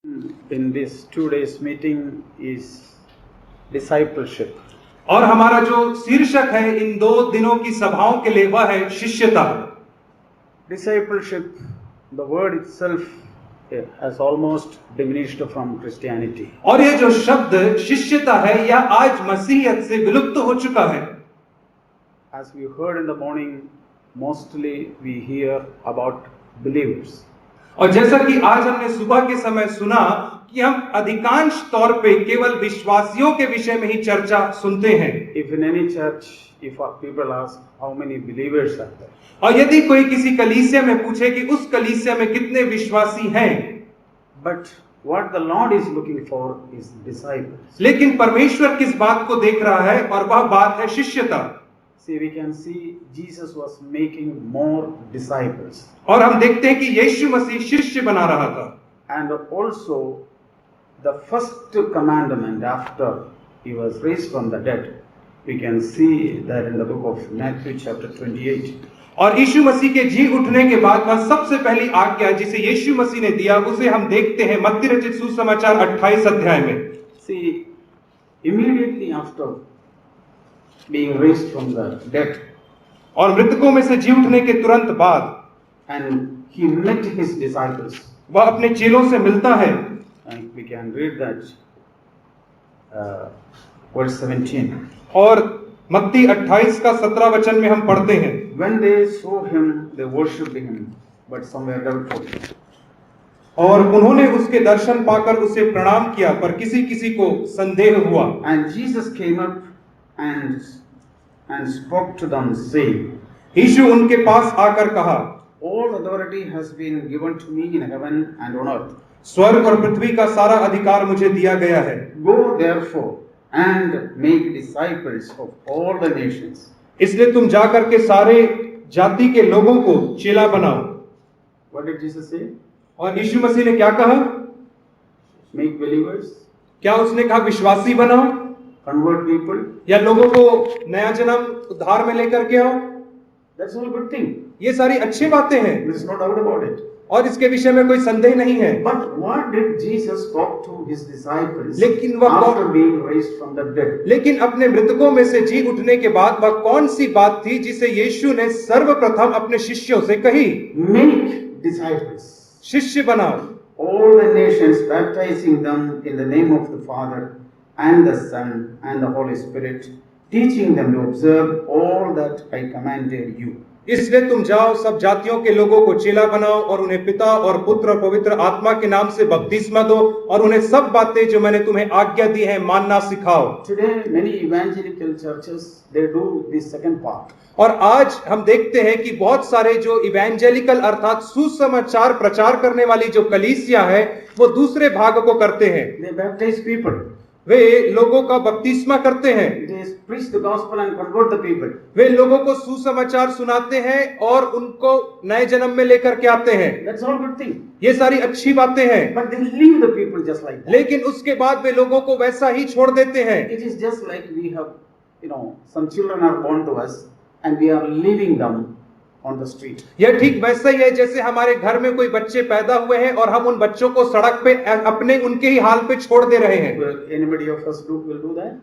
In this 2 days meeting is discipleship. और हमारा जो शीर्षक है इन 2 दिनों की सभाओं के लिए वह है शिष्यता। Discipleship, the word itself has almost diminished from Christianity. और ये जो शब्द शिष्यता है यह आज मसीहियत से विलुप्त हो चुका है। As we heard in the morning, mostly we hear about believers. और जैसा कि आज हमने सुबह के समय सुना कि हम अधिकांश तौर पे केवल विश्वासियों के विषय में ही चर्चा सुनते हैं। If in any church, if people ask how many believers are there, और यदि कोई किसी कलीसिया में पूछे कि उस कलीसिया में कितने विश्वासी हैं, but what the Lord is looking for is disciples. लेकिन परमेश्वर किस बात को देख रहा है और वह बात है शिष्यता। See, we can see Jesus was making more disciples. और हम देखते हैं कि यीशु मसीह शिष्य बना रहा था। And also the first commandment after he was raised from the dead, we can see that in the book of Matthew chapter 28. और यीशु मसीह के जी उठने के बाद वह सबसे पहली आज्ञा जिसे यीशु मसीह ने दिया उसे हम देखते हैं मत्ती रचित सुसमाचार 28 अध्याय में। See, immediately after being raised from the dead, और मृतकों में से जी उठने के तुरंत बाद and he met his disciples. वह अपने चेलों से मिलता है। And we can read that verse 17. और मत्ती 28 का 17 वचन में हम पढ़ते हैं, When they saw him, they worshipped him, but some were doubtful. और उन्होंने उसके दर्शन पाकर उसे प्रणाम किया पर किसी किसी को संदेह हुआ। And Jesus came up and spoke to them, saying, यीशु उनके पास आकर कहा, All authority has been given to me in heaven and on earth. स्वर्ग और पृथ्वी का सारा अधिकार मुझे दिया गया है। Go therefore and make disciples of all the nations. इसलिए तुम जाकर के सारे जाति के लोगों को चेला बनाओ। What did Jesus say? और यीशु मसीह ने क्या कहा? Make believers, क्या उसने कहा विश्वासी बनाओ convert people. या लोगों को नया जन्म उद्धार में लेकर के आओ? That's all good thing. ये सारी अच्छी बातें हैं There is no doubt about it. और इसके विषय में कोई संदेह नहीं है। But what did Jesus talk to his disciples लेकिन वह after being raised from the dead? लेकिन अपने मृतकों में से जी उठने के बाद वह कौन सी बात थी जिसे यीशु ने सर्वप्रथम अपने शिष्यों से कही? Make disciples. शिष्य बनाओ All the nations, baptizing them in the name of the Father and the Son and the Holy Spirit, teaching them to observe all that I commanded you. इसलिए तुम जाओ सब जातियों के लोगों को चेला बनाओ और उन्हें पिता और पुत्र और पवित्र आत्मा के नाम से बपतिस्मा दो और उन्हें सब बातें जो मैंने तुम्हें आज्ञा दी हैं मानना सिखाओ। Today many evangelical churches, they do this second part. और आज हम देखते हैं कि बहुत सारे जो इवेंजेलिकल अर्थात सुसमाचार प्रचार करने वाली जो कलीसिया है वो दूसरे भाग को करते हैं। They baptize people. वे लोगों का बपतिस्मा करते हैं। They preach the gospel and convert the people. वे लोगों को सुसमाचार सुनाते हैं और उनको नए जन्म में लेकर के आते हैं। That's all good thing. ये सारी अच्छी बातें हैं। But they leave the people just like that. लेकिन उसके बाद वे लोगों को वैसा ही छोड़ देते हैं। It is just like we have, some children are born to us and we are leaving them on the street. यह ठीक वैसा ही है जैसे हमारे घर में कोई बच्चे पैदा हुए हैं और हम उन बच्चों को सड़क पे अपने उनके ही हाल पे छोड़ दे रहे हैं। Will anybody of us will do that?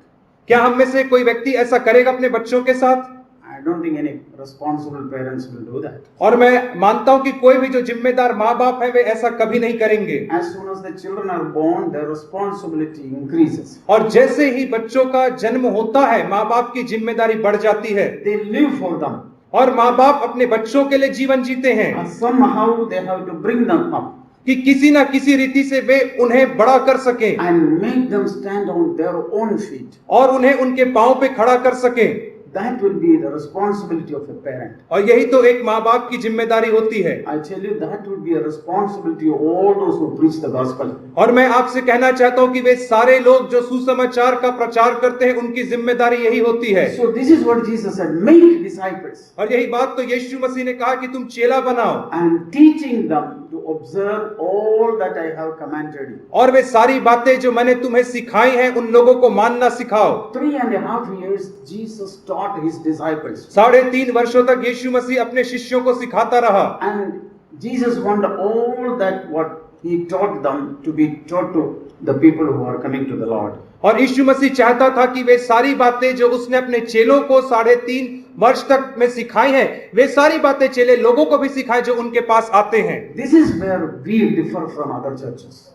क्या हम में से कोई व्यक्ति ऐसा करेगा अपने बच्चों के साथ? I don't think any responsible parents will do that. और मैं मानता हूं कि कोई भी जो जिम्मेदार माँ बाप है वे ऐसा कभी नहीं करेंगे। As soon as the children are born, their responsibility increases. और जैसे ही बच्चों का जन्म होता है माँ बाप की जिम्मेदारी बढ़ जाती है They live for them. और माँ बाप अपने बच्चों के लिए जीवन जीते हैं And somehow they have to bring them up कि किसी ना किसी रीति से वे उन्हें बड़ा कर सकें and make them stand on their own feet. और उन्हें उनके पांव पे खड़ा कर सकें। That will be the responsibility of a parent. और यही तो एक माँ बाप की जिम्मेदारी होती है। I tell you, that would be a responsibility of all those who preach the gospel. और मैं आपसे कहना चाहता हूँ कि वे सारे लोग जो सुसमाचार का प्रचार करते हैं उनकी जिम्मेदारी यही होती है। So this is what Jesus said, make disciples. और यही बात तो यीशु मसीह ने कहा कि तुम चेला बनाओ And teaching them to observe all that I have commanded you. और वे सारी बातें जो मैंने तुम्हें सिखाई हैं उन लोगों को मानना सिखाओ। 3.5 years Jesus taught his disciples. 3.5 वर्षों तक यीशु मसीह अपने शिष्यों को सिखाता रहा। And Jesus wanted all that what He taught them to be taught to the people who are coming to the Lord. और यीशु मसीह चाहता था कि वे सारी बातें जो उसने अपने चेलों को 3.5 वर्ष तक में सिखाई हैं, वे सारी बातें चेले लोगों को भी सिखाएं जो उनके पास आते हैं। This is where we differ from other churches.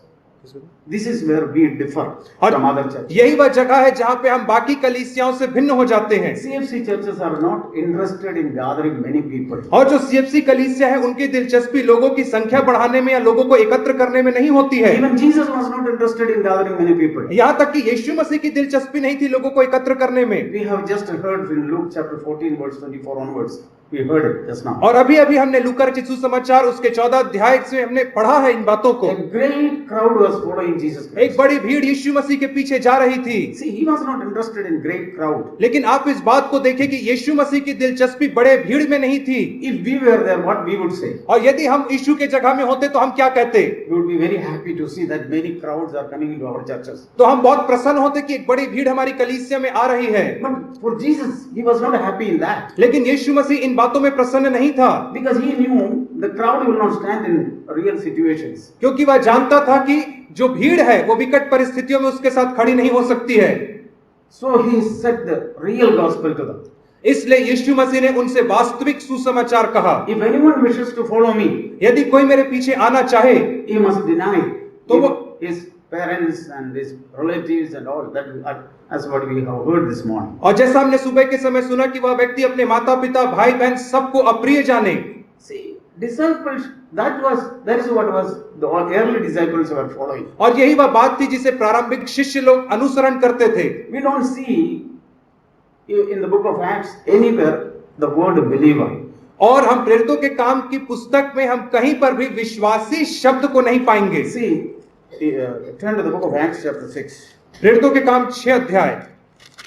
This is where we differ from other churches. यही वह जगह है जहां पे हम बाकी कलीसियाओं से भिन्न हो जाते हैं। CFC churches are not interested in gathering many people. और जो CFC कलीसिया है उनकी दिलचस्पी लोगों की संख्या बढ़ाने में या लोगों को एकत्र करने में नहीं होती है। Even Jesus was not interested in gathering many people. यहाँ तक कि यीशु मसीह की दिलचस्पी नहीं थी लोगों को एकत्र करने में। We have just heard in Luke chapter 14 verse 24 onwards. We heard it just now. और अभी अभी हमने लूका रचित सुसमाचार उसके 14 अध्याय से हमने पढ़ा है इन बातों को। A great crowd was following Jesus Christ. एक बड़ी भीड़ यीशु मसीह के पीछे जा रही थी। See, he was not interested in great crowd. लेकिन आप इस बात को देखें कि यीशु मसीह की दिलचस्पी बड़े भीड़ में नहीं थी। If we were there, what we would say? और यदि हम यीशु के जगह में होते तो हम क्या कहते? We would be very happy to see that many crowds are coming into our churches. तो हम बहुत प्रसन्न होते कि एक बड़ी भीड़ हमारी कलीसिया में आ रही है। But for Jesus, he was not happy in that. लेकिन यीशु मसीह इन बातों में प्रसन्न नहीं था, Because he knew the crowd will not stand in real situations. क्योंकि वह जानता था कि जो भीड़ है वो विकट परिस्थितियों में उसके साथ खड़ी नहीं हो सकती है। So he said the real gospel to them. इसलिए यीशु मसीह ने उनसे वास्तविक सुसमाचार कहा। If anyone wishes to follow me, यदि कोई मेरे पीछे आना चाहे he must deny तो वो his parents and his relatives and all that. That's what we have heard this morning. और जैसा हमने सुबह के समय सुना कि वह व्यक्ति अपने माता पिता भाई बहन सबको अप्रिय जाने। See, disciples, that is what was the early disciples were following. और यही वह बात थी जिसे प्रारंभिक शिष्य लोग अनुसरण करते थे। We don't see in the book of Acts anywhere the word believer. और हम प्रेरितों के काम की पुस्तक में हम कहीं पर भी विश्वासी शब्द को नहीं पाएंगे। See, turn to the book of Acts chapter 6. प्रेरितों के काम 6 अध्याय।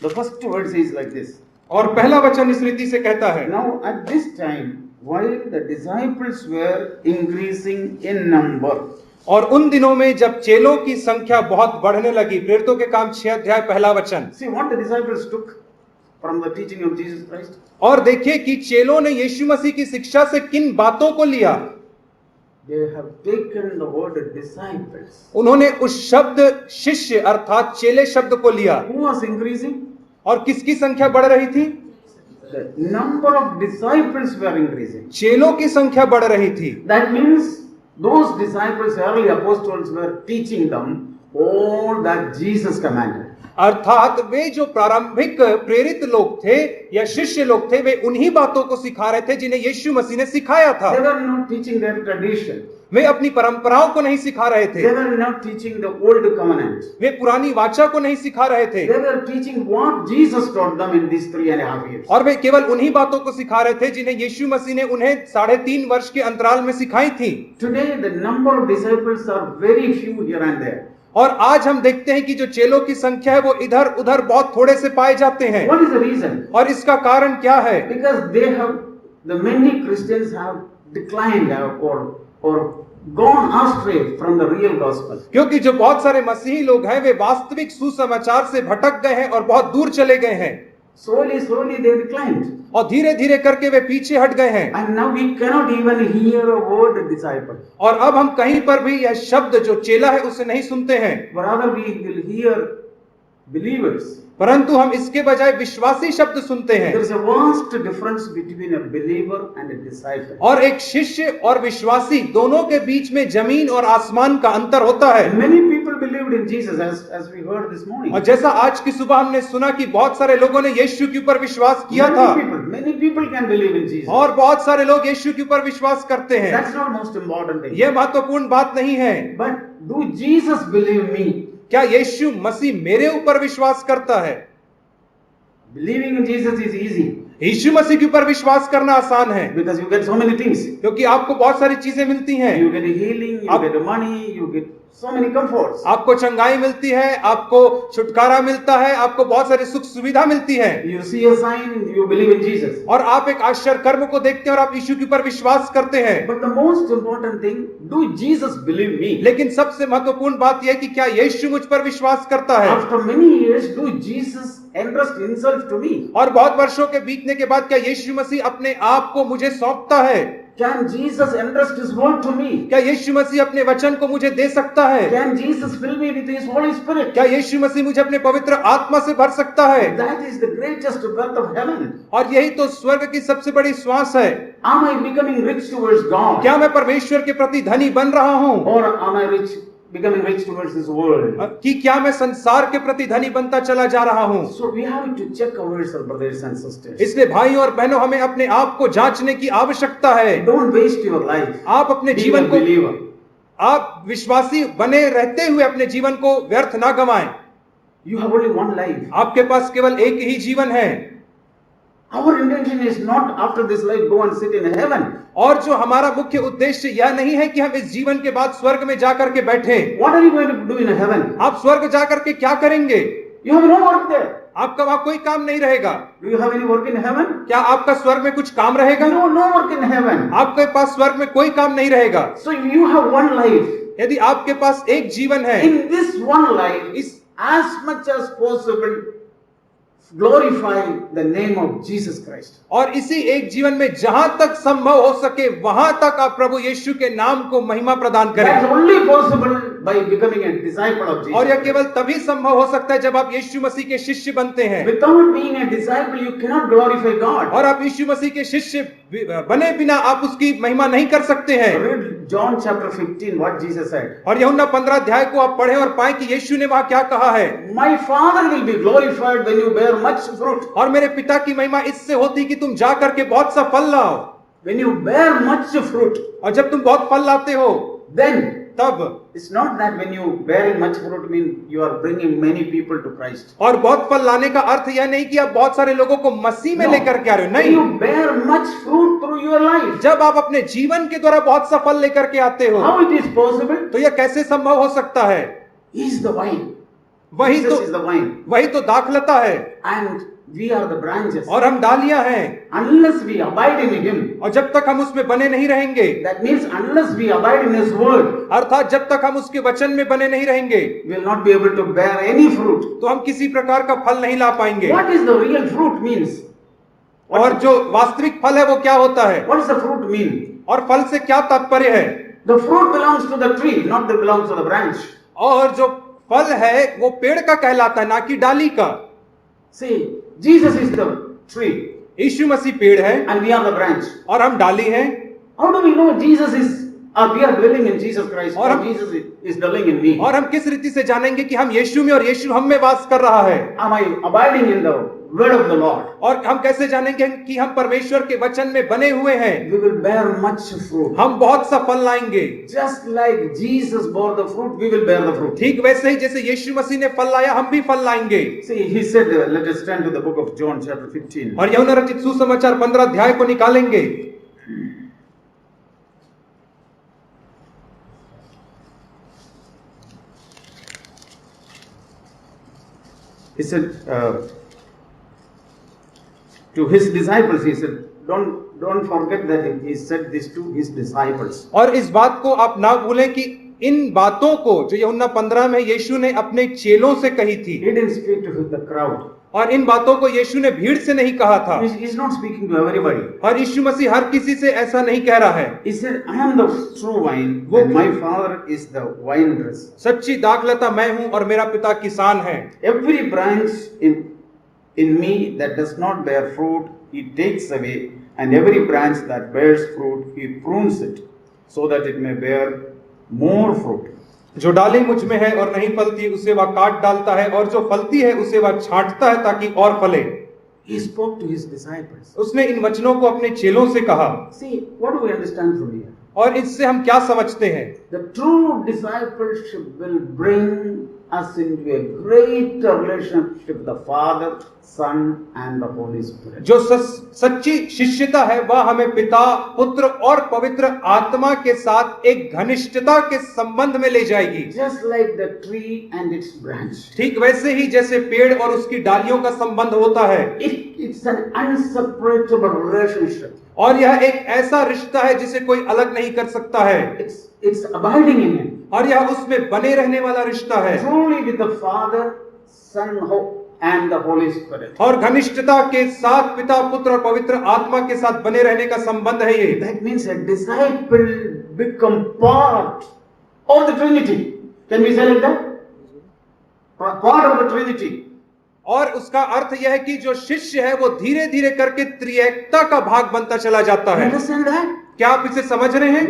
The first word says like this. और पहला वचन इस रीति से कहता है। Now at this time, while the disciples were increasing in number. और उन दिनों में जब चेलों की संख्या बहुत बढ़ने लगी। प्रेरितों के काम 6 अध्याय पहला वचन। See what the disciples took from the teaching of Jesus Christ. और देखिए कि चेलों ने यीशु मसीह की शिक्षा से किन बातों को लिया। They have taken the word disciples. उन्होंने उस शब्द शिष्य अर्थात चेले शब्द को लिया। Who was increasing? और किसकी संख्या बढ़ रही थी? The number of disciples were increasing. चेलों की संख्या बढ़ रही थी। That means those disciples, early apostles, were teaching them all that Jesus commanded. अर्थात वे जो प्रारंभिक प्रेरित लोग थे या शिष्य लोग थे वे उन्हीं बातों को सिखा रहे थे जिन्हें यीशु मसीह ने सिखाया था। They were not teaching their tradition. वे अपनी परंपराओं को नहीं सिखा रहे थे। They were not teaching the old covenant. वे पुरानी वाचा को नहीं सिखा रहे थे। They were teaching what Jesus taught them in these 3.5 years. और वे केवल उन्हीं बातों को सिखा रहे थे जिन्हें यीशु मसीह ने उन्हें 3.5 वर्ष के अंतराल में सिखाई थी। Today the number of disciples are very few here and there. और आज हम देखते हैं कि जो चेलों की संख्या है वो इधर उधर बहुत थोड़े से पाए जाते हैं। What is the reason? और इसका कारण क्या है? Because the many Christians have declined or gone astray from the real gospel. क्योंकि जो बहुत सारे मसीही लोग हैं वे वास्तविक सुसमाचार से भटक गए हैं और बहुत दूर चले गए हैं। Slowly they declined. और धीरे धीरे करके वे पीछे हट गए हैं। And now we cannot even hear a word disciple. और अब हम कहीं पर भी यह शब्द जो चेला है उसे नहीं सुनते हैं। Rather we will hear believers. परंतु हम इसके बजाय विश्वासी शब्द सुनते हैं। There is a vast difference between a believer and a disciple. और एक शिष्य और विश्वासी दोनों के बीच में जमीन और आसमान का अंतर होता है। Many people believed in Jesus as we heard this morning. और जैसा आज की सुबह हमने सुना कि बहुत सारे लोगों ने यीशु के ऊपर विश्वास किया था। Many people can believe in Jesus. और बहुत सारे लोग यीशु के ऊपर विश्वास करते हैं। That's not most important thing. यह महत्वपूर्ण बात नहीं है। But do Jesus believe me? क्या यीशु मसीह मेरे ऊपर विश्वास करता है? Believing in Jesus is easy. यीशु मसीह के ऊपर विश्वास करना आसान है। Because you get so many things. क्योंकि आपको बहुत सारी चीजें मिलती हैं। You get a healing, you get a money, you get so many comforts. आपको चंगाई मिलती है, आपको छुटकारा मिलता है, आपको बहुत सारी सुख सुविधा मिलती है। You see a sign, you believe in Jesus. और आप एक आश्चर्य कर्म को देखते हैं और आप यीशु के ऊपर विश्वास करते हैं। But the most important thing, do Jesus believe me? लेकिन सबसे महत्वपूर्ण बात यह है कि क्या यीशु मुझ पर विश्वास करता है? After many years, do Jesus entrust himself to me? और बहुत वर्षों के बीतने के बाद क्या यीशु मसीह अपने आप को मुझे सौंपता है? Can Jesus entrust His word to me? क्या यीशु मसीह अपने वचन को मुझे दे सकता है? Can Jesus fill me with His Holy Spirit? क्या यीशु मसीह मुझे अपने पवित्र आत्मा से भर सकता है? That is the greatest birth of heaven. और यही तो स्वर्ग की सबसे बड़ी श्वास है। Am I becoming rich towards God? क्या मैं परमेश्वर के प्रति धनी बन रहा हूँ, Or am I becoming rich towards this world? कि क्या मैं संसार के प्रति धनी बनता चला जा रहा हूँ? So we have to check ourselves, brothers and sisters. इसलिए भाई और बहनों, हमें अपने आप को जांचने की आवश्यकता है। Don't waste your life. आप अपने Be जीवन a को, believer. आप विश्वासी बने रहते हुए अपने जीवन को व्यर्थ ना गंवाएं। You have only one life. आपके पास केवल एक ही जीवन है। Our intention is not after this life go and sit in heaven. और जो हमारा मुख्य उद्देश्य यह नहीं है कि हम इस जीवन के बाद स्वर्ग में जाकर के बैठे। What are you going to do in heaven? आप स्वर्ग जाकर के क्या करेंगे? You have no work there. आपका वहां कोई काम नहीं रहेगा। Do you have any work in heaven? क्या आपका स्वर्ग में कुछ काम रहेगा? No work in heaven. आपके पास स्वर्ग में कोई काम नहीं रहेगा। So you have one life. यदि आपके पास एक जीवन है, In this one life, as much as possible, glorify the name of Jesus Christ. और इसी एक जीवन में जहां तक संभव हो सके वहां तक आप प्रभु यीशु के नाम को महिमा प्रदान That's करें। only possible by becoming a disciple of Jesus. और यह केवल तभी संभव हो सकता है जब आप यीशु मसीह के शिष्य बनते हैं। Without being a disciple, you cannot glorify God. और आप यीशु मसीह के शिष्य बने बिना आप उसकी महिमा नहीं कर सकते हैं। Read John chapter 15, what Jesus said. और यूहन्ना 15 अध्याय को आप पढ़ें और पाएं कि यीशु ने वहां क्या कहा है। My Father will be glorified when you bear much fruit. और मेरे पिता की महिमा इससे होती कि तुम जा करके बहुत सा फल लाओ। When you bear much fruit, और जब तुम बहुत फल लाते हो then तब, it's not that when you bearing much fruit mean you are bringing many people to Christ. और बहुत फल लाने का अर्थ यह नहीं कि आप बहुत सारे लोगों को मसीह में No. लेकर के आ रहे हो, When नहीं। you bear much fruit through your life, जब आप अपने जीवन के द्वारा बहुत सा फल लेकर के आते हो, how it is possible? तो यह कैसे संभव हो सकता है? He is the vine. वही Jesus तो is the vine. वही तो दाखलता है And we are the branches. और हम डालियां हैं। Unless we abide in Him, और जब तक हम उसमें बने नहीं रहेंगे, that means unless we abide in His word, अर्थात जब तक हम उसके वचन में बने नहीं रहेंगे, we will not be able to bear any fruit. तो हम किसी प्रकार का फल नहीं ला पाएंगे। What is the real fruit means? और जो वास्तविक फल है वो क्या होता है, What does the fruit mean? और फल से क्या तात्पर्य है? The fruit belongs to the tree, not that belongs to the branch. और जो फल है वो पेड़ का कहलाता है, ना कि डाली का। See, Jesus is the tree यीशु मसीह पेड़ है and we are the branch. और हम डाली हैं। How do we know Jesus is, or we are dwelling in Jesus Christ, और or हम- Jesus is dwelling in me? और हम किस रीति से जानेंगे कि हम यीशु में और यीशु हम में वास कर रहा है? Am I abiding in the word of the Lord? और हम कैसे जानेंगे कि हम परमेश्वर के वचन में बने हुए हैं? We will bear much fruit. हम बहुत सा फल लाएंगे। Just like Jesus bore the fruit, we will bear the fruit. ठीक वैसे ही जैसे यीशु मसीह ने फल लाया, हम भी फल लाएंगे। See, he said, let us turn to the book of John chapter 15. और यूहन्ना रचित सुसमाचार 15 अध्याय को निकालेंगे। He said to his disciples, he said, don't forget that he said this to his disciples. और इस बात को आप ना भूलें कि इन बातों को जो यूहन्ना 15 में यीशु ने अपने चेलों से कही थी, He didn't speak to the crowd. और इन बातों को यीशु ने भीड़ से नहीं कहा था। He's not speaking to everybody. और यीशु मसीह हर किसी से ऐसा नहीं कह रहा है। He said, I am the true vine, and my Father is the vine dresser. सच्ची दाखलता मैं हूं और मेरा पिता किसान है। Every branch in me that does not bear fruit, he takes away, and every branch that bears fruit, he prunes it, so that it may bear more fruit. जो डाली मुझ में है और नहीं फलती उसे वह काट डालता है, और जो फलती है उसे वह छांटता है ताकि और फले। He spoke to his disciples. उसने इन वचनों को अपने चेलों से कहा। See, what do we understand from here? और इससे हम क्या समझते हैं? The true discipleship will bring us into a great relationship with the Father, Son and the Holy Spirit. जो सच्ची शिष्यता है वह हमें पिता, पुत्र और पवित्र आत्मा के साथ एक घनिष्ठता के संबंध में ले जाएगी। Just like the tree and its branch. ठीक वैसे ही जैसे पेड़ और उसकी डालियों का संबंध होता है। It's an inseparable relationship. और यह एक ऐसा रिश्ता है जिसे कोई अलग नहीं कर सकता है। It's abiding in Him. और यह उसमें बने रहने वाला रिश्ता है। Truly with the Father, Son and the Holy Spirit. और घनिष्ठता के साथ पिता, पुत्र और पवित्र आत्मा के साथ बने रहने का संबंध है ये। That means a disciple become part of the Trinity. Can we say like that? Part of the Trinity. और उसका अर्थ यह है कि जो शिष्य है वो धीरे धीरे करके त्रिएकता का भाग बनता चला जाता You है। understand that? क्या आप इसे समझ रहे हैं?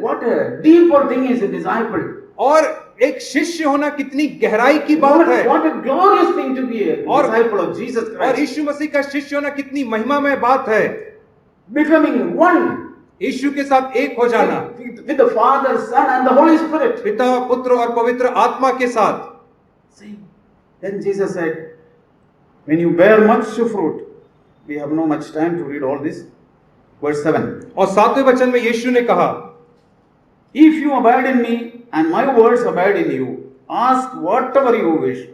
What a deeper thing is a disciple. और एक शिष्य होना कितनी गहराई की बात है। What a glorious thing to be a और- disciple of Jesus और Christ. यीशु मसीह का शिष्य होना कितनी महिमामय बात है। Becoming one यीशु के साथ एक हो जाना, with the Father, Son and the Holy Spirit. पिता, पुत्र और पवित्र आत्मा के साथ। See, then Jesus said, when you bear much fruit, we have no much time to read all this. Verse 7. और 7वें वचन में यीशु ने कहा, If you abide in me and my words abide in you, ask whatever you wish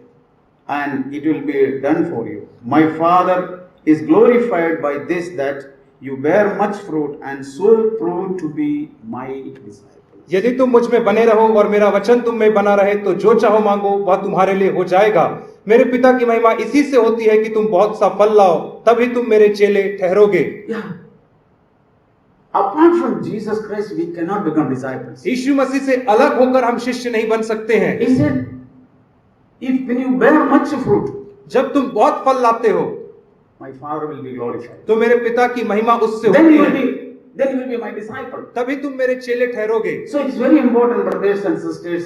and it will be done for you. My Father is glorified by this, that you bear much fruit and so prove to be my disciples. यदि तुम मुझ में बने रहो और मेरा वचन तुम में बना रहे तो जो चाहो मांगो वह तुम्हारे लिए हो जाएगा। मेरे पिता की महिमा इसी से होती है कि तुम बहुत सा फल लाओ, तभी तुम मेरे चेले ठहरोगे। Yeah. Apart from Jesus Christ, we cannot become disciples. यीशु मसीह से अलग होकर हम शिष्य नहीं बन सकते हैं। He said, if when you bear much fruit, जब तुम बहुत फल लाते हो my Father will be glorified. तो मेरे पिता की महिमा उससे Then होती you will है, be my disciple. तभी तुम मेरे चेले ठहरोगे। So it's very important, brothers and sisters,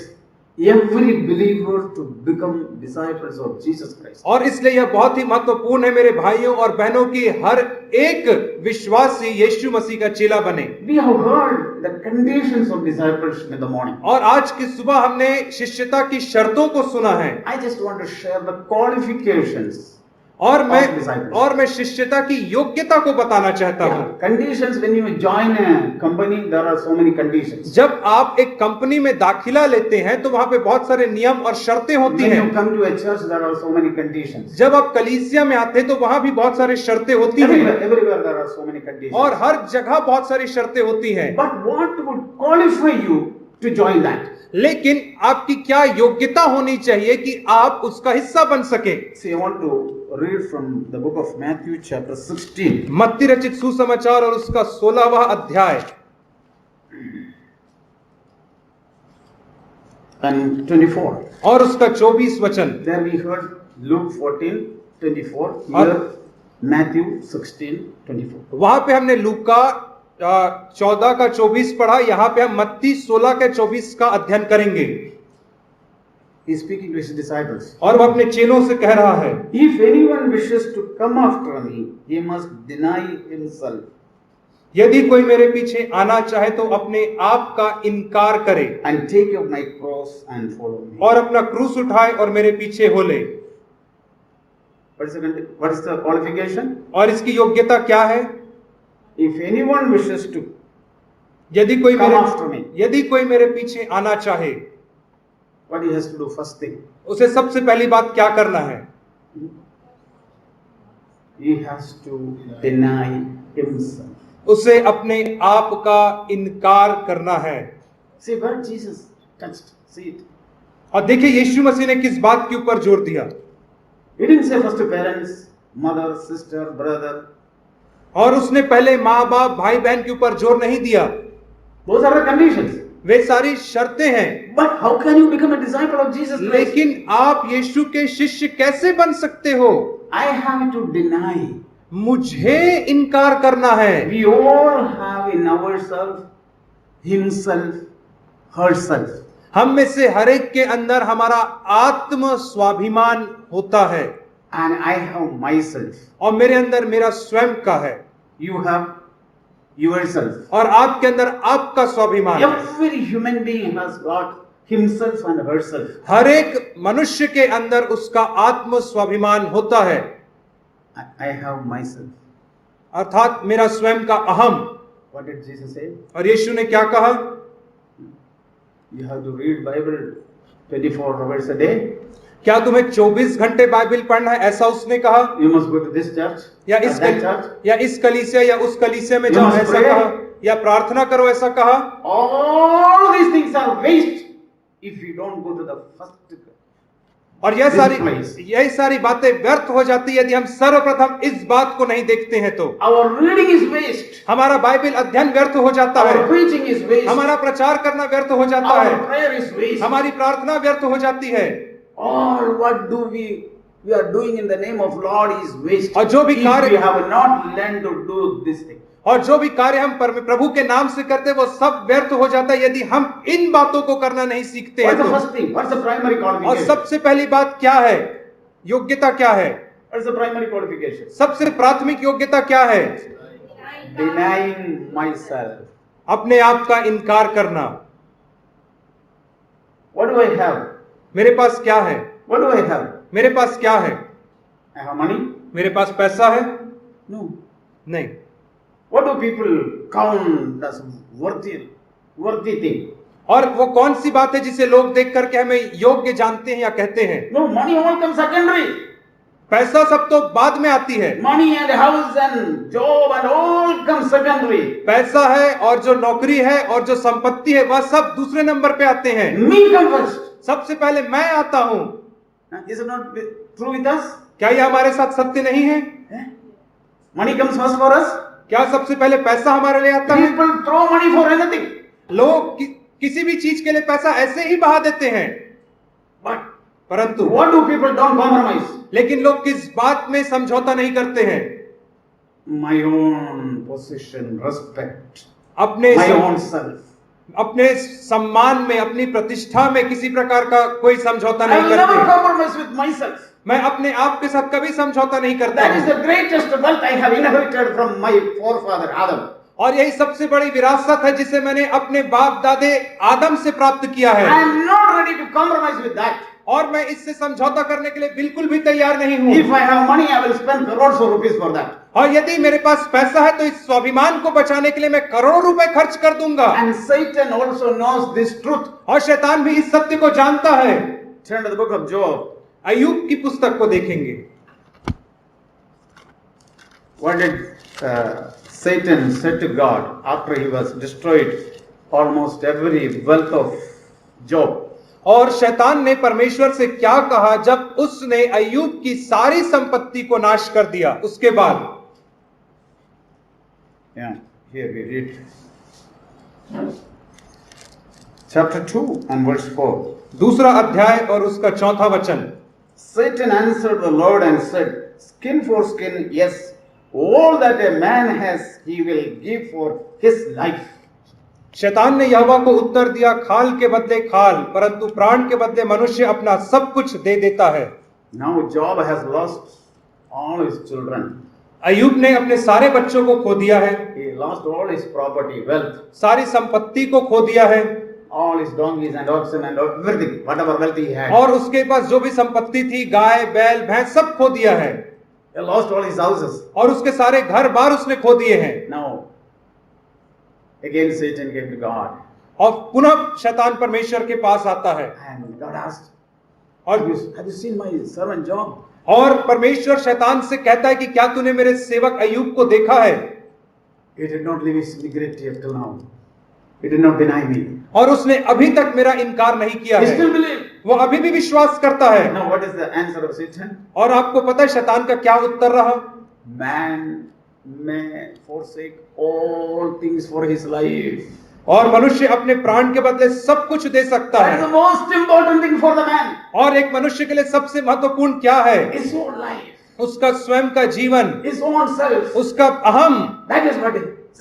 every believer to become disciples of Jesus Christ. और इसलिए यह बहुत ही महत्वपूर्ण है मेरे भाइयों और बहनों की हर एक विश्वासी यीशु मसीह का चेला बने। We have heard the conditions of discipleship in the morning. और आज की सुबह हमने शिष्यता की शर्तों को सुना है I just want to share the qualifications. और Of disciples. मैं शिष्यता की योग्यता को बताना चाहता हूँ। Conditions, when you join a company, there are so many conditions. जब आप एक कंपनी में दाखिला लेते हैं तो वहां पे बहुत सारे नियम और शर्तें होती When हैं। you come to a church, there are so many conditions. जब आप कलीसिया में आते हैं तो वहां भी बहुत सारे शर्तें होती हैं Everywhere there are so many conditions. और हर जगह बहुत सारी शर्तें होती हैं। But what would qualify you to join that? लेकिन आपकी क्या योग्यता होनी चाहिए कि आप उसका हिस्सा बन सके। See, I want to read from the book of Matthew chapter 16 मत्ती रचित सुसमाचार और उसका 16वां अध्याय and 24. और उसका 24 वचन। There we heard Luke 14:24. Here Matthew 16:24. वहां पे हमने लूका 14 का 24 पढ़ा, यहाँ पे हम मत्ती 16 के 24 का अध्ययन करेंगे। He is speaking to his disciples. और वह अपने चेलों से कह रहा है, If anyone wishes to come after me, he must deny himself यदि कोई मेरे पीछे आना चाहे तो अपने आप का इनकार करे and take up my cross and follow me. और अपना क्रूस उठाए और मेरे पीछे हो ले। What is the qualification? और इसकी योग्यता क्या है? If anyone wishes to यदि come after me, कोई मेरे पीछे आना चाहे, what he has to do first thing? उसे सबसे पहली बात क्या करना है? He has to deny himself. उसे अपने आप का इनकार करना है। See where Jesus touched. See it. और देखिए यीशु मसीह ने किस बात के ऊपर जोर दिया। He didn't say first to parents, mother, sister, brother. और उसने पहले माँ बाप भाई बहन के ऊपर जोर नहीं दिया। Those are the conditions. वे सारी शर्तें हैं। But how can you become a disciple of Jesus Christ? लेकिन आप यीशु के शिष्य कैसे बन सकते हो? I have to deny. मुझे इनकार करना है। We all have in ourselves himself, herself. हम में से हर एक के अंदर हमारा आत्म स्वाभिमान होता है And I have myself. और मेरे अंदर मेरा स्वयं का है You have yourself. और आपके अंदर आपका स्वाभिमान है। Every human being has got himself and herself. हर एक मनुष्य के अंदर उसका आत्म स्वाभिमान होता है, I have myself. अर्थात मेरा स्वयं का अहम। What did Jesus say? और यीशु ने क्या कहा? You have to read Bible 24 hours a day. क्या तुम्हें 24 घंटे बाइबल पढ़ना है, ऐसा उसने कहा? You must go to this church, या that इस कलीसिया या उस कलीसिया में You जाओ, must ऐसा pray. कहा? या प्रार्थना करो, ऐसा कहा? All these things are waste if you don't go to the first और place. यही सारी बातें व्यर्थ हो जाती है यदि हम सर्वप्रथम इस बात को नहीं देखते हैं तो। Our reading is waste. हमारा बाइबल अध्ययन व्यर्थ हो जाता Our है, preaching is waste. हमारा प्रचार करना व्यर्थ हो जाता Our है, prayer is waste. हमारी प्रार्थना व्यर्थ हो जाती है। All what do we are doing in the name of Lord is waste. और जो भी If कार्य- we have not learned to do this thing. और जो भी कार्य हम प्रभु के नाम से करते हैं वो सब व्यर्थ हो जाता है यदि हम इन बातों को करना नहीं सीखते हैं What's the तो। first thing? What's the primary और qualification? सबसे पहली बात क्या है? योग्यता क्या है? What's the primary qualification? सबसे प्राथमिक योग्यता क्या है? Denying myself. अपने आप का इनकार करना। What do I have? मेरे पास क्या है? What do I have? मेरे पास क्या है? I have money? मेरे पास पैसा है? No. नहीं। What do people count as worthy thing? और वो कौन सी बात है जिसे लोग देख करके हमें योग्य जानते हैं या कहते हैं? No, money all comes secondary. पैसा सब तो बाद में आती है। Money and house and job and all comes secondary. पैसा है और जो नौकरी है और जो संपत्ति है वह सब दूसरे नंबर पे आते हैं। Me come first. सबसे पहले मैं आता हूं। Is it not true with us? क्या यह हमारे साथ सत्य नहीं है? Money comes first for us. क्या सबसे पहले पैसा हमारे लिए आता है? People throw money for anything. लोग किसी भी चीज के लिए पैसा ऐसे ही बहा देते हैं। But परंतु what do people don't compromise? लेकिन लोग किस बात में समझौता नहीं करते हैं? My own position, respect, अपने my own self. अपने सम्मान में, अपनी प्रतिष्ठा में किसी प्रकार का कोई समझौता I नहीं will never करते। compromise with myself. मैं अपने आप के साथ कभी समझौता नहीं करता That is हूं। the greatest wealth I have inherited from my forefather Adam. और यही सबसे बड़ी विरासत है जिसे मैंने अपने बाप दादे आदम से प्राप्त किया I है। am not ready to compromise with that. और मैं इससे समझौता करने के लिए बिल्कुल भी तैयार नहीं हूं। If I have money, I will spend crores of rupees for that. और यदि मेरे पास पैसा है तो इस स्वाभिमान को बचाने के लिए मैं करोड़ों रुपए खर्च कर दूंगा। And Satan also knows this truth. और शैतान भी इस सत्य को जानता है। Turn to the book of Job. अय्यूब की पुस्तक को देखेंगे। What did Satan said to God after he was destroyed almost every wealth of Job? और शैतान ने परमेश्वर से क्या कहा जब उसने अय्यूब की सारी संपत्ति को नाश कर दिया उसके बाद? Yeah, here we read. Chapter 2 and verse 4. दूसरा अध्याय और उसका चौथा वचन। Satan answered the Lord and said, Skin for skin, yes, all that a man has he will give for his life. शैतान ने यहोवा को उत्तर दिया, खाल के बदले खाल, परंतु प्राण के बदले मनुष्य अपना सब कुछ दे देता है। Now Job has lost all his children. अय्यूब ने अपने सारे बच्चों को खो दिया है। He lost all his property, wealth, सारी संपत्ति को खो दिया है। all his donkeys and oxen and everything, whatever wealth he had. और उसके पास जो भी संपत्ति थी, गाय बैल भैंस सब खो दिया है। He lost all his houses. और उसके सारे घर बार उसने खो दिए हैं। Now, again Satan came to God. और पुनः शैतान परमेश्वर के पास आता है। And God asked, और have you seen my servant Job? और परमेश्वर शैतान से कहता है कि क्या तूने मेरे सेवक अय्यूब को देखा है? He did not leave his integrity up till now. He did not deny me. और उसने अभी तक मेरा इनकार नहीं किया He है। still believed. वो अभी भी विश्वास करता है। Now what is the answer of Satan? और आपको पता है शैतान का क्या उत्तर रहा? Man may forsake all things for his life. और मनुष्य अपने प्राण के बदले सब कुछ दे सकता That is है। the most important thing for the man. और एक मनुष्य के लिए सबसे महत्वपूर्ण क्या है? His own life. उसका स्वयं का जीवन, His own self. उसका अहम। That is what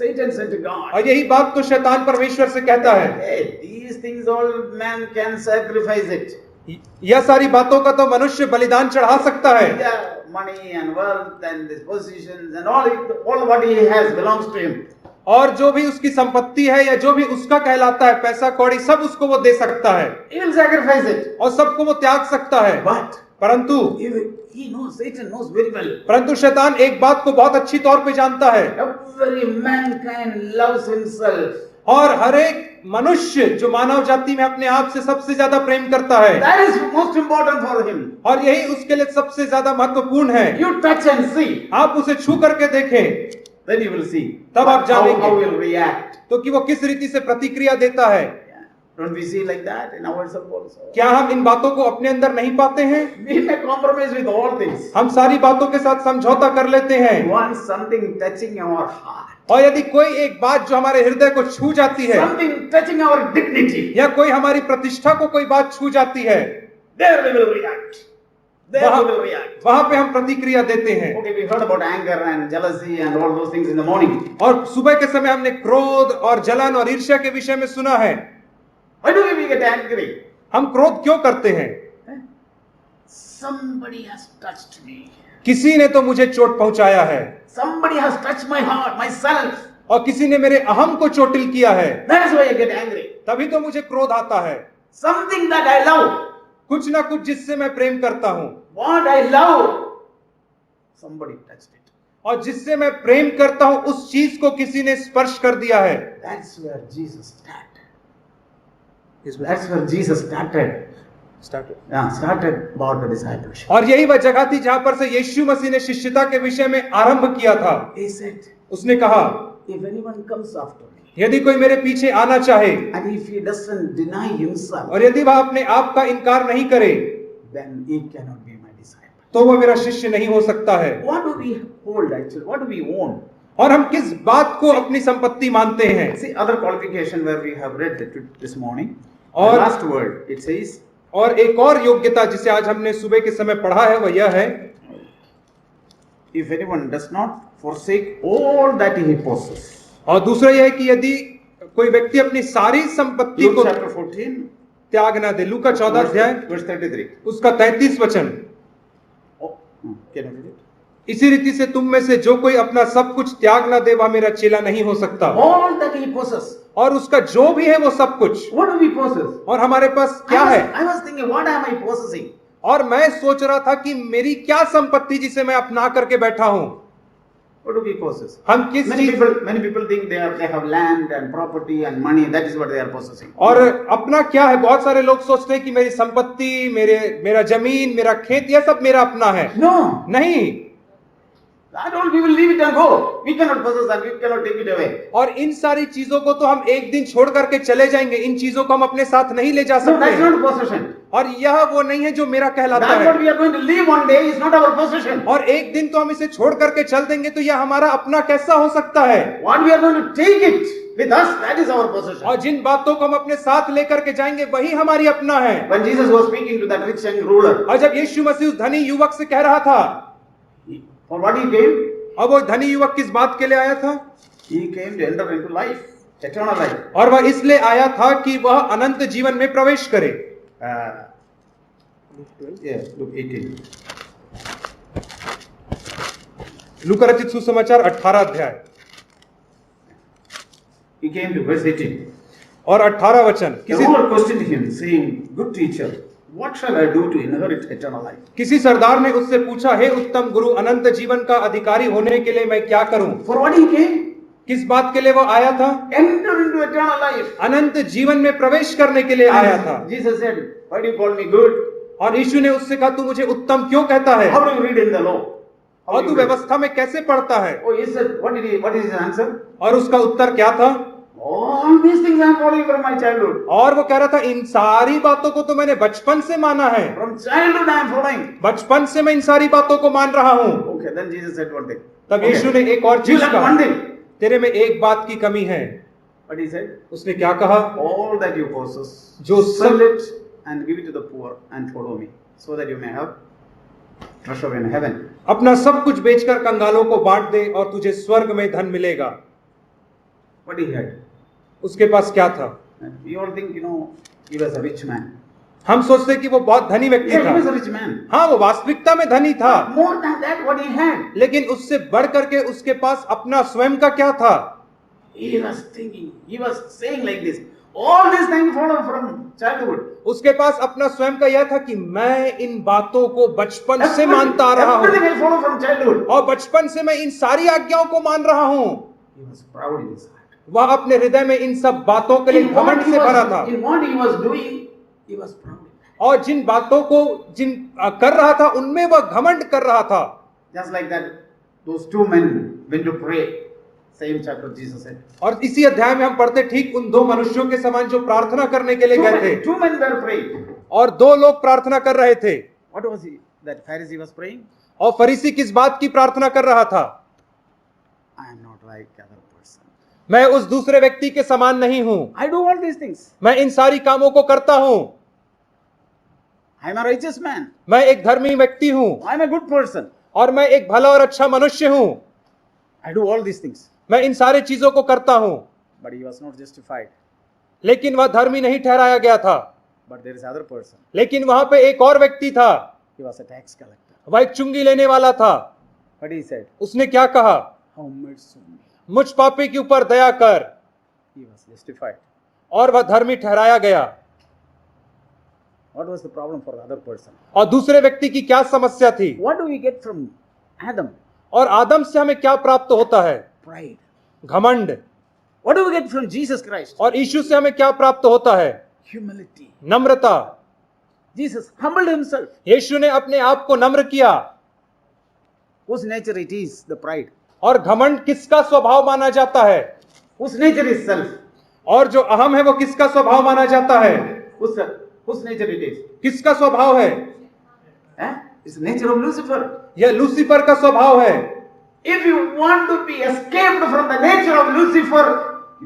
Satan said to God. और यही बात तो शैतान परमेश्वर से कहता है। Hey, these things all man can sacrifice it. यह सारी बातों का तो मनुष्य बलिदान चढ़ा सकता है। Yeah, money and wealth and his positions and all what he has belongs to him. और जो भी उसकी संपत्ति है या जो भी उसका कहलाता है, पैसा कौड़ी सब उसको वो दे सकता है। He will sacrifice it. और सबको वो त्याग सकता है। But परंतु he knows, Satan knows very well. परंतु शैतान एक बात को बहुत अच्छी तौर पे जानता है। Every mankind loves himself. और हर एक मनुष्य जो मानव जाति में अपने आप से सबसे ज्यादा प्रेम करता है। That is most important for him. और यही उसके लिए सबसे ज्यादा महत्वपूर्ण है। You touch and see. आप उसे छू करके देखें, Then you will see तब आप how जानेंगे he will react. तो कि वो किस रीति से प्रतिक्रिया देता है। Don't we see like that in ourselves also? क्या हम इन बातों को अपने अंदर नहीं पाते हैं? We may compromise with all things. हम सारी बातों के साथ समझौता कर लेते हैं, We want something touching our heart, और यदि कोई एक बात जो हमारे हृदय को छू जाती है, something touching our dignity, या कोई हमारी प्रतिष्ठा को कोई बात छू जाती है, there we will react. There we will react. वहां पे हम प्रतिक्रिया देते हैं। Okay, we heard about anger and jealousy and all those things in the morning. और सुबह के समय हमने क्रोध और जलन और ईर्ष्या के विषय में सुना है। Why do we get angry? हम क्रोध क्यों करते हैं? Somebody has touched me. किसी ने तो मुझे चोट पहुंचाया है, Somebody has touched my heart, myself. और किसी ने मेरे अहम को चोटिल किया है, That is why I get angry. तभी तो मुझे क्रोध आता है। Something that I love, कुछ ना कुछ जिससे मैं प्रेम करता हूं, what I love, somebody touched it. और जिससे मैं प्रेम करता हूं उस चीज को किसी ने स्पर्श कर दिया है। That's where Jesus started. That's where Jesus started about the discipleship. और यही वह जगह थी जहां पर से यीशु मसीह ने शिष्यता के विषय में आरंभ किया था। He said, उसने कहा, if anyone comes after me, यदि कोई मेरे पीछे आना चाहे, and if he doesn't deny himself, और यदि वह अपने आप का इनकार नहीं करे, then he cannot be my disciple. तो वह मेरा शिष्य नहीं हो सकता है। What do we hold actually? What do we own? और हम किस बात को अपनी संपत्ति मानते हैं? See, other qualification where we have read this morning, और the last word, it says, और एक और योग्यता जिसे आज हमने सुबह के समय पढ़ा है वह यह है, if anyone does not forsake all that he possesses. और दूसरा यह है कि यदि कोई व्यक्ति अपनी सारी संपत्ति Luke को chapter 14, त्याग ना दे। लूका 14 अध्याय verse 33. उसका 33 वचन, Oh, can you read it? इसी रीति से तुम में से जो कोई अपना सब कुछ त्याग ना दे वह मेरा चेला नहीं हो सकता। All that he possesses. और उसका जो भी है वो सब कुछ। What do we possess? और हमारे पास क्या है? I was thinking, what am I possessing? और मैं सोच रहा था कि मेरी क्या संपत्ति जिसे मैं अपना करके बैठा हूं। What do we possess? हम किस Many चीज, people think they have land and property and money. That is what they are possessing. और अपना क्या है? बहुत सारे लोग सोचते हैं कि मेरी संपत्ति, मेरा जमीन, मेरा खेत, यह सब मेरा अपना है। No. नहीं। That all we will leave it and go. We cannot possess that. We cannot take it away. और इन सारी चीजों को तो हम एक दिन छोड़ करके चले जाएंगे। इन चीजों को हम अपने साथ नहीं ले जा No, सकते that's हैं। not possession. और यह वो नहीं है जो मेरा कहलाता That's है। what we are going to leave one day. Is not our possession. और एक दिन तो हम इसे छोड़ करके चल देंगे, तो यह हमारा अपना कैसा हो सकता है? What we are going to take it with us, that is our possession. और जिन बातों को हम अपने साथ लेकर के जाएंगे वही हमारी अपना है। When Jesus was speaking to that rich young ruler, और जब यीशु मसीह उस धनी युवक से कह रहा था, for what he came? अब वो धनी युवक किस बात के लिए आया था? He came to enter into life, eternal life. और वह इसलिए आया था कि वह अनंत जीवन में प्रवेश करे। Luke 18. लूका रचित सुसमाचार 18 अध्याय He came to verse 18. और 18 वचन। The Lord questioned him, saying, "Good teacher, what shall I do to inherit eternal life?" किसी सरदार ने उससे पूछा, हे उत्तम गुरु, अनंत जीवन का अधिकारी होने के लिए मैं क्या करूं? For what he came? किस बात के लिए वो आया था? Enter into eternal life. अनंत जीवन में प्रवेश करने के लिए आया था। Jesus said, "Why do you call me good? और यीशु ने उससे कहा, तू मुझे उत्तम क्यों कहता है? How do you read in the law?" How और do तू you read? व्यवस्था में कैसे पढ़ता है? Oh, he said, what is his answer? और उसका उत्तर क्या था? All these things I am following from my childhood. और वो कह रहा था, इन सारी बातों को तो मैंने बचपन से माना है। From childhood I am following. बचपन से मैं इन सारी बातों को मान रहा हूं। Okay, then Jesus said one thing. तब यीशु ने एक और You चीज lack कहा, one thing. तेरे में एक बात की कमी है। What he said? उसने क्या कहा? All that you possess, जो sell सब it and give it to the poor and follow me, so that you may have treasure in heaven. अपना सब कुछ बेचकर कंगालों को बांट दे और तुझे स्वर्ग में धन मिलेगा। What he had? उसके पास क्या था? And we all think, he was a rich man. हम सोचते कि वो बहुत धनी व्यक्ति Yeah, he was था। a rich man. हाँ, वो वास्तविकता में धनी था, More than that, what he had? लेकिन उससे बढ़ करके उसके पास अपना स्वयं का क्या था? He was thinking, he was saying like this. All these things follow from childhood. उसके पास अपना स्वयं का यह था कि मैं इन बातों को बचपन से मानता आ रहा Everything हूँ I follow from childhood. और बचपन से मैं इन सारी आज्ञाओं को मान रहा हूँ। He was proud in his heart. वह अपने हृदय में इन सब बातों के लिए घमंड से भरा था। In what he was doing, he was proud. और जिन बातों को कर रहा था उनमें वह घमंड कर रहा था। Just like that, those two men went to pray. Same chapter Jesus said. और इसी अध्याय में हम पढ़ते ठीक उन दो मनुष्यों के समान जो प्रार्थना करने के लिए गए थे, Two men were praying. और दो लोग प्रार्थना कर रहे थे। What was he? That Pharisee was praying. और फरीसी किस बात की प्रार्थना कर रहा था? I am not like other person. मैं उस दूसरे व्यक्ति के समान नहीं हूं, I do all these things. मैं इन सारी कामों को करता हूं, I am a righteous man. मैं एक धर्मी व्यक्ति हूं, I am a good person. और मैं एक भला और अच्छा मनुष्य हूं, I do all these things. मैं इन सारे चीजों को करता हूं। But he was not justified. लेकिन वह धर्मी नहीं ठहराया गया था। But there is other person. लेकिन वहां पे एक और व्यक्ति था, He was a tax collector. वह एक चुंगी लेने वाला था। What he said? उसने क्या कहा? How mercy on me. मुझ पापी के ऊपर दया कर। He was justified. और वह धर्मी ठहराया गया। What was the problem for the other person? और दूसरे व्यक्ति की क्या समस्या थी? What do we get from Adam? और आदम से हमें क्या प्राप्त होता है? Pride. घमंड। What do we get from Jesus Christ? और यीशु से हमें क्या प्राप्त होता है? Humility. नम्रता। Jesus humbled himself. यीशु ने अपने आप को नम्र किया। Whose nature it is? The pride. और घमंड किसका स्वभाव माना जाता है? Whose nature is self? और जो अहम है वो किसका स्वभाव माना जाता है? Whose nature it is? किसका स्वभाव है? It's the nature of Lucifer. यह लूसीफर का स्वभाव है। If you want to be escaped from the nature of Lucifer,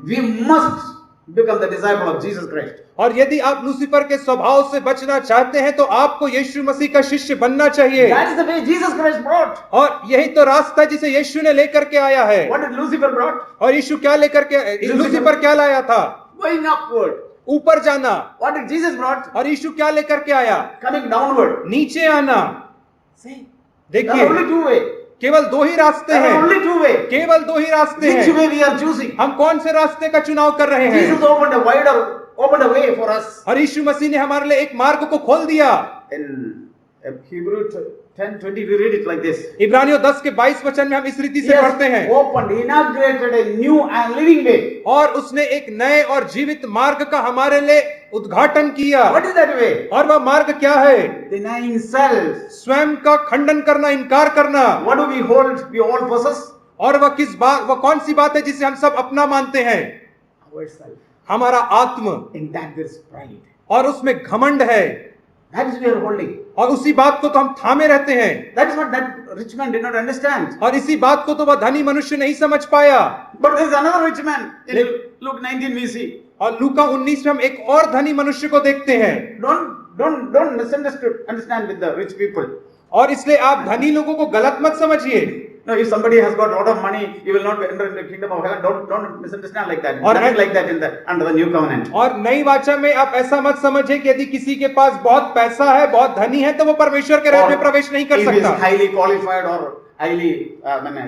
we must become the disciple of Jesus Christ. और यदि आप लूसीफर के स्वभाव से बचना चाहते हैं तो आपको यीशु मसीह का शिष्य बनना चाहिए। That is the way Jesus Christ brought. और यही तो रास्ता जिसे यीशु ने लेकर के आया है। What did Lucifer brought? और यीशु क्या लेकर के लूसीफर क्या लाया था? Going upward. ऊपर जाना। What did Jesus brought? और यीशु क्या लेकर के आया? Coming downward. नीचे आना। See, there are देखिए, only two way. केवल दो ही रास्ते There are हैं। only two way. केवल दो ही रास्ते Which हैं। way we are choosing? हम कौन से रास्ते का चुनाव कर रहे हैं? Jesus opened a way for us. और यीशु मसीह ने हमारे लिए एक मार्ग को खोल दिया। In Hebrew 10:20 we read it like this. इब्रानियों 10 के 22 वचन में हम इस रीति He से has पढ़ते हैं। opened, inaugurated a new and living way. और उसने एक नए और जीवित मार्ग का हमारे लिए उद्घाटन किया। What is that way? और वह मार्ग क्या है? Denying self. स्वयं का खंडन करना, इनकार करना। What do we hold? We all possess और वह किस बात, वह कौन सी बात है जिसे हम सब अपना मानते हैं? ourselves. हमारा आत्म। In that there is pride. और उसमें घमंड है। That is we are holding. और उसी बात को तो हम थामे रहते हैं। That is what that rich man did not understand. और इसी बात को तो वह धनी मनुष्य नहीं समझ पाया। But there is another rich man. In Luke 19 we see. और लूका 19 में हम एक और धनी मनुष्य को देखते हैं। Don't misunderstand with the rich people. और इसलिए आप धनी लोगों को गलत मत समझिए। No, if somebody has got a lot of money, you will not enter into the kingdom of heaven. Don't misunderstand like that. और Nothing like that under the new covenant. और नई वाचा में आप ऐसा मत समझिए कि यदि किसी के पास बहुत पैसा है, बहुत धनी है, तो वो परमेश्वर के राज्य में प्रवेश नहीं कर If he is सकता। highly qualified or highly,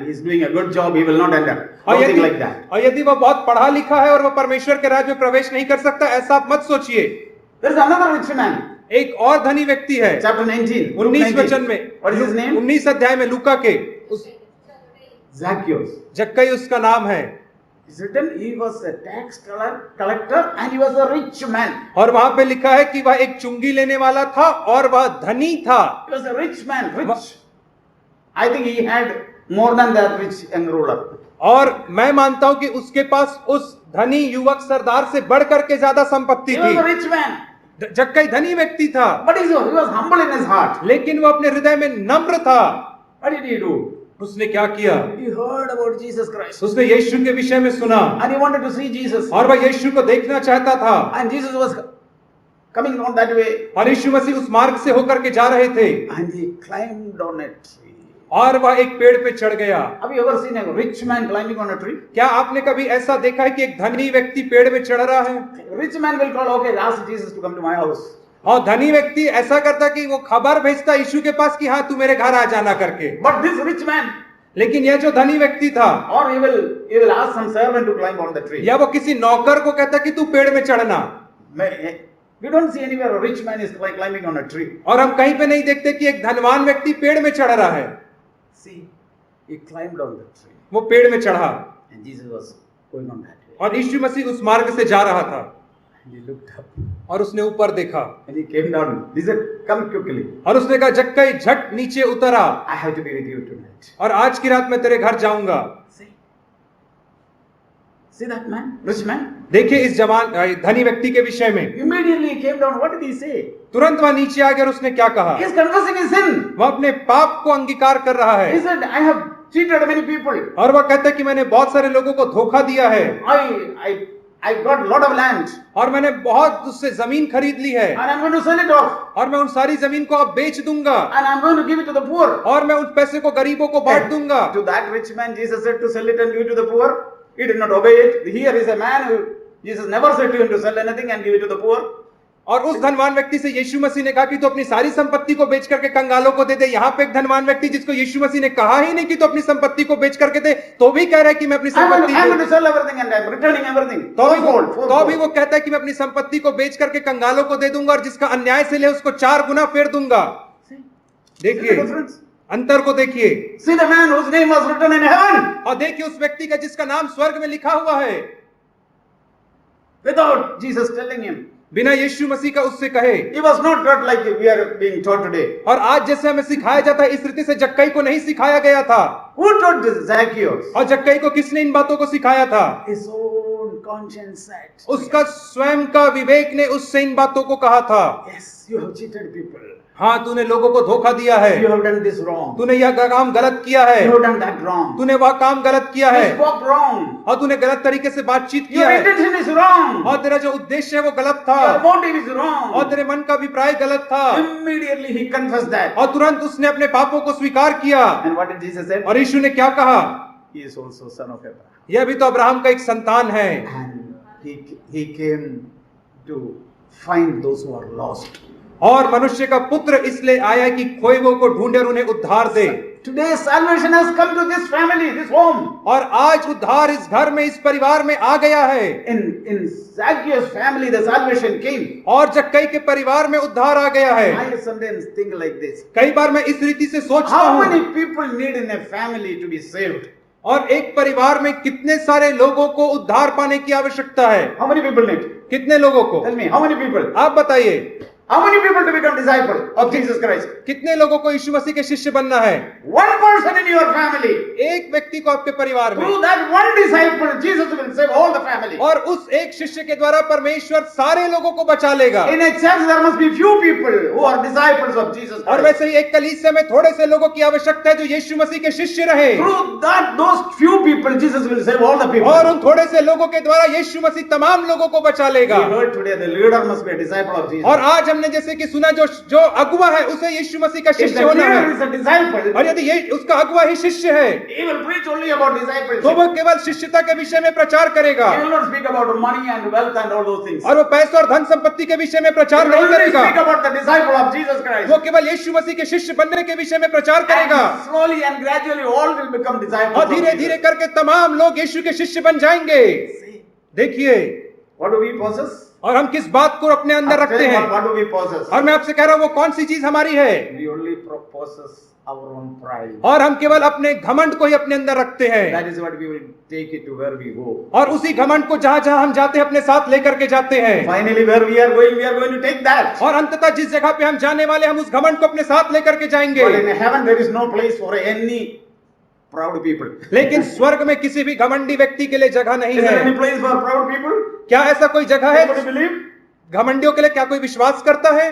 he is doing a good job, he will not enter. Nothing like that. और यदि वो बहुत पढ़ा लिखा है और वो परमेश्वर के राज्य में प्रवेश नहीं कर सकता, ऐसा आप मत सोचिए। There is another rich man. एक और धनी व्यक्ति है। Chapter 19. 19 वचन में। What is his name? 19 अध्याय में लूका के Zacchaeus. जक्कई उसका नाम है। It's written he was a tax collector and he was a rich man. और वहां पे लिखा है कि वह एक चुंगी लेने वाला था और वह धनी था। He was a rich man, rich. I think he had more than that rich young ruler. और मैं मानता हूं कि उसके पास उस धनी युवक सरदार से बढ़ करके ज्यादा संपत्ति He was a थी। rich man. जक्कई धनी व्यक्ति था, But he was humble in his heart. लेकिन वो अपने हृदय में नम्र था। What did he do? उसने क्या किया? He heard about Jesus Christ. उसने यीशु के विषय में सुना And he wanted to see Jesus. और वह यीशु को देखना चाहता था। And Jesus was coming on that way. और यीशु मसीह उस मार्ग से होकर के जा रहे थे And he climbed on a tree. और वह एक पेड़ पे चढ़ गया। Have you ever seen a rich man climbing on a tree? क्या आपने कभी ऐसा देखा है कि एक धनी व्यक्ति पेड़ में चढ़ रहा है? Rich man will call, okay, ask Jesus to come to my house. और धनी व्यक्ति ऐसा करता कि वो खबर भेजता यीशु के पास कि हाँ तू मेरे घर आ जाना करके। But this rich man, लेकिन यह जो धनी व्यक्ति था, or he will ask some servant to climb on the tree. या वो किसी नौकर को कहता कि तू पेड़ में चढ़ना। We don't see anywhere a rich man is climbing on a tree. और हम कहीं पे नहीं देखते कि एक धनवान व्यक्ति पेड़ में चढ़ रहा है। See, he climbed on the tree. वो पेड़ में चढ़ा And Jesus was going on that way. और यीशु मसीह उस मार्ग से जा रहा था And he looked up. और उसने ऊपर देखा And he came down. He said, come quickly. और उसने कहा जक्कई झट नीचे उतर आ I have to be with you tonight. और आज की रात मैं तेरे घर जाऊंगा। See, See that man, rich man? देखिए इस जवान धनी व्यक्ति के विषय में Immediately he came down. What did he say? तुरंत वह नीचे आ गया और उसने क्या कहा? He is confessing his sin. वह अपने पाप को अंगीकार कर रहा He है said, I have cheated many people. और वह कहता है कि मैंने बहुत सारे लोगों को धोखा दिया है I got a lot of land और मैंने बहुत उससे जमीन खरीद ली है and I'm going to sell it off और मैं उन सारी जमीन को अब बेच दूंगा and I'm going to give it to the poor. और मैं उन पैसे को गरीबों को बांट दूंगा। To that rich man, Jesus said to sell it and give it to the poor. He did not obey it. Here is a man who Jesus never said to him to sell anything and give it to the poor. और उस धनवान व्यक्ति से यीशु मसीह ने कहा कि तू अपनी सारी संपत्ति को बेच करके कंगालों को दे दे। यहाँ पे एक धनवान व्यक्ति जिसको यीशु मसीह ने कहा ही नहीं कि तू अपनी संपत्ति को बेच करके दे, तो भी कह रहा है कि मैं अपनी संपत्ति I'm going to sell everything and I'm returning everything. तो भी वो कहता है कि मैं अपनी संपत्ति को बेच करके कंगालों को दे दूंगा और जिसका अन्याय से ले उसको 4 गुना फेर दूंगा। देखिए अंतर को देखिए। See the man whose name was written in heaven. और देखिए उस व्यक्ति का जिसका नाम स्वर्ग में लिखा हुआ है, Without Jesus telling him. बिना यीशु मसीह का उससे कहे। He was not taught like we are being taught today. और आज जैसे हमें सिखाया जाता है इस रीति से जक्कई को नहीं सिखाया गया था। Who taught this Zacchaeus? और जक्कई को किसने इन बातों को सिखाया था? His own conscience said. उसका स्वयं का विवेक ने उससे इन बातों को कहा था। Yes, you have cheated people. हाँ, तूने लोगों को धोखा दिया है, You have done this wrong. तूने यह काम गलत किया है, You have done that wrong. तूने वह काम गलत किया You है spoke wrong. और तूने गलत तरीके से बातचीत किया Your है intention is wrong. और तेरा जो उद्देश्य है वो गलत था Your motive is wrong. और तेरे मन का अभिप्राय गलत था। Immediately he confessed that. और तुरंत उसने अपने पापों को स्वीकार किया। And what did Jesus say? और यीशु ने क्या कहा? He is also son of Abraham. यह भी तो अब्राहम का एक संतान है। And he came to find those who are lost. और मनुष्य का पुत्र इसलिए आया कि खोए हुओं को ढूंढे और उन्हें उद्धार दे। Today salvation has come to this family, this home. और आज उद्धार इस घर में, इस परिवार में आ गया है। In Zacchaeus' family, the salvation came. और जक्कई के परिवार में उद्धार आ गया है। I sometimes think like this. कई बार मैं इस रीति से सोचता How हूँ, many people need in a family to be saved? और एक परिवार में कितने सारे लोगों को उद्धार पाने की आवश्यकता है? How many people need? कितने लोगों को? Tell me, how many people? आप बताइए। How many people to become disciple of Jesus Christ? कितने लोगों को यीशु मसीह के शिष्य बनना है? One person in your family. एक व्यक्ति को आपके परिवार में। Through that one disciple, Jesus will save all the family. और उस एक शिष्य के द्वारा परमेश्वर सारे लोगों को बचा लेगा। In a church, there must be few people who are disciples of Jesus और Christ. वैसे ही एक कलीसिया में थोड़े से लोगों की आवश्यकता है जो यीशु मसीह के शिष्य रहे। Through that, those few people, Jesus will save all the people. और उन थोड़े से लोगों के द्वारा यीशु मसीह तमाम लोगों को बचा लेगा। We heard today the leader must be a disciple of Jesus. और आज हमने जैसे कि सुना जो अगुवा है उसे यीशु मसीह का If शिष्य the होना leader है। is a disciple, और यदि ये उसका अगुवा ही शिष्य है he will preach only about discipleship. तो वो केवल शिष्यता के विषय में प्रचार करेगा He will not speak about money and wealth and all those things. और वो पैसे और धन संपत्ति के विषय में He प्रचार will नहीं only करेगा। speak about the disciple of Jesus Christ. वो केवल यीशु मसीह के शिष्य बनने के विषय में प्रचार करेगा And slowly and gradually all will become disciples और of धीरे Jesus. धीरे करके तमाम लोग यीशु के शिष्य बन जाएंगे। देखिए What do we possess? और हम किस बात को अपने अंदर I'm रखते telling you, हैं। what do we possess? और मैं आपसे कह रहा हूं वो कौन सी चीज हमारी है। We only possess our own pride. और हम केवल अपने घमंड को ही अपने अंदर रखते हैं That is what we will take it to where we go. और उसी घमंड को जहां जहां हम जाते हैं अपने साथ लेकर के जाते हैं। Finally, where we are going to take that. और अंततः जिस जगह पे हम जाने वाले हम उस घमंड को अपने साथ लेकर के जाएंगे। But in heaven there is no place for any proud people. लेकिन स्वर्ग में किसी भी घमंडी व्यक्ति के लिए जगह नहीं Is there any है। place for proud people? क्या ऐसा कोई जगह Anybody है believe? घमंडियों के लिए? क्या कोई विश्वास करता है?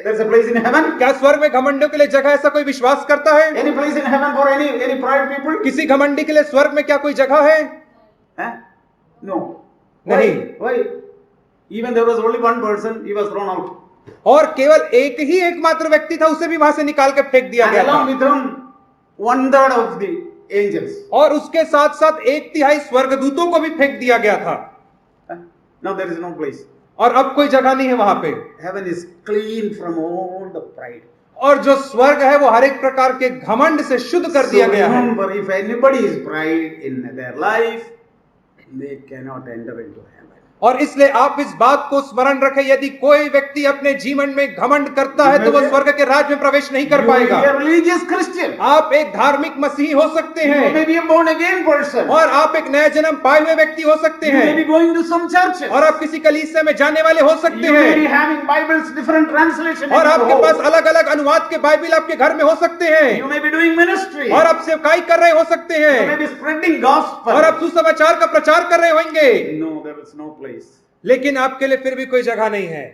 There's a place in heaven? क्या स्वर्ग में घमंडियों के लिए जगह ऐसा कोई विश्वास करता है? Any place in heaven for any proud people? किसी घमंडी के लिए स्वर्ग में क्या कोई जगह है? Huh? No. नहीं। Why? Even there was only one person, he was thrown out. और केवल एक ही एकमात्र व्यक्ति था, उसे भी वहां से निकाल के फेंक दिया And गया along था। with him, 1/3 of the angels. और उसके साथ साथ 1/3 स्वर्गदूतों को भी फेंक दिया गया था। Huh? Now there is no place. और अब कोई जगह नहीं है वहां पे। Heaven is clean from all the pride. और जो स्वर्ग है वो हर एक प्रकार के घमंड से शुद्ध कर दिया गया है। Remember, if anybody is pride in their life, they cannot enter into heaven. और इसलिए आप इस बात को स्मरण रखें, यदि कोई व्यक्ति अपने जीवन में घमंड करता है तो वह स्वर्ग के राज्य में प्रवेश नहीं कर You may पाएगा। be a religious Christian. आप एक धार्मिक मसीही हो सकते You हैं may be a born again person. और आप एक नया जन्म पाए हुए व्यक्ति हो सकते You may हैं be going to some churches. और आप किसी कलीसिया में जाने वाले हो सकते You may be हैं having Bibles different translation in और your आपके पास home. अलग अलग अनुवाद के बाइबिल आपके घर में हो सकते You हैं may be doing ministry. और आप सेवकाई कर रहे हो सकते You may हैं be spreading gospel. और आप सुसमाचार का प्रचार कर रहे होंगे, No, there is no place लेकिन आपके लिए फिर भी कोई जगह नहीं है